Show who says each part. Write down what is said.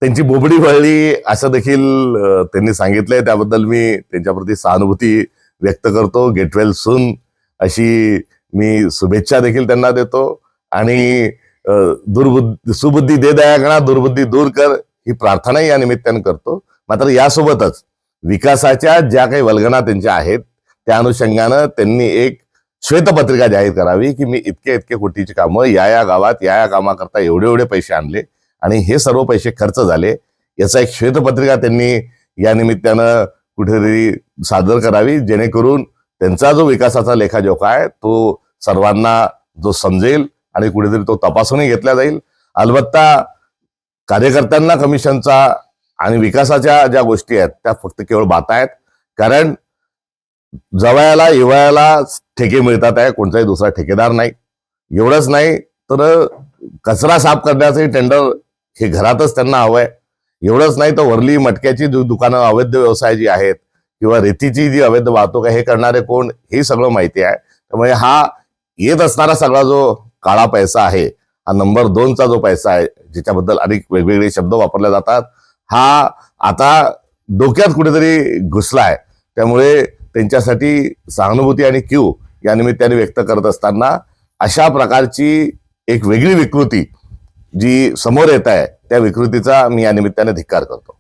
Speaker 1: त्यांची बोबडी वळली असं देखील त्यांनी सांगितलंय. त्याबद्दल मी त्यांच्याप्रती सहानुभूती व्यक्त करतो. गेट वेल सून अशी मी शुभेच्छा देखील त्यांना देतो. आणि सुबुद्धी दे दयागणा, दुर्बुद्धी दूर कर ही प्रार्थनाही या निमित्ताने करतो. मात्र यासोबतच विकासाच्या ज्या काही वल्गना त्यांच्या आहेत त्या अनुषंगानं त्यांनी एक श्वेतपत्रिका जाहीर करावी की मी इतके इतके कोटीची कामं या गावात या कामाकरता एवढे एवढे पैसे आणले आणि हे सर्व पैसे खर्च झाले, याचा एक श्वेतपत्रिका त्यांनी या निमित्तानं कुठेतरी सादर करावी, जेणेकरून त्यांचा जो विकासाचा लेखाजोखा आहे तो सर्वांना जो समजेल आणि कुठेतरी तो तपासूनही घेतला जाईल. अलबत्ता कार्यकर्त्यांना कमिशनचा आणि विकासाच्या ज्या गोष्टी आहेत त्या फक्त केवळ बाता आहेत. कारण जवयाला हिवाळ्याला ठेके मिळतात आहे, कोणताही दुसरा ठेकेदार नाही. एवढंच नाही तर कचरा साफ करण्याचे टेंडर हे घरातच त्यांना हवंय. एवढंच नाही तर वरली मटक्याची दुकानं, अवैध व्यवसाय जी आहेत किंवा रेतीची जी अवैध वाहतूक आहे हे करणारे कोण हे सगळं माहिती आहे. त्यामुळे हा येत असणारा सगळा जो काळा पैसा आहे, हा नंबर 2चा जो पैसा आहे ज्याच्याबद्दल अनेक वेगवेगळे शब्द वापरले जातात, हा आता डोक्यात कुठेतरी घुसलाय. त्यामुळे त्यांच्यासाठी सहानुभूती आणि क्यू या निमित्ताने व्यक्त करत असताना अशा प्रकारची एक वेगळी विकृती जी समोर येत आहे त्या विकृतीचा मी या निमित्ताने धिक्कार करतो.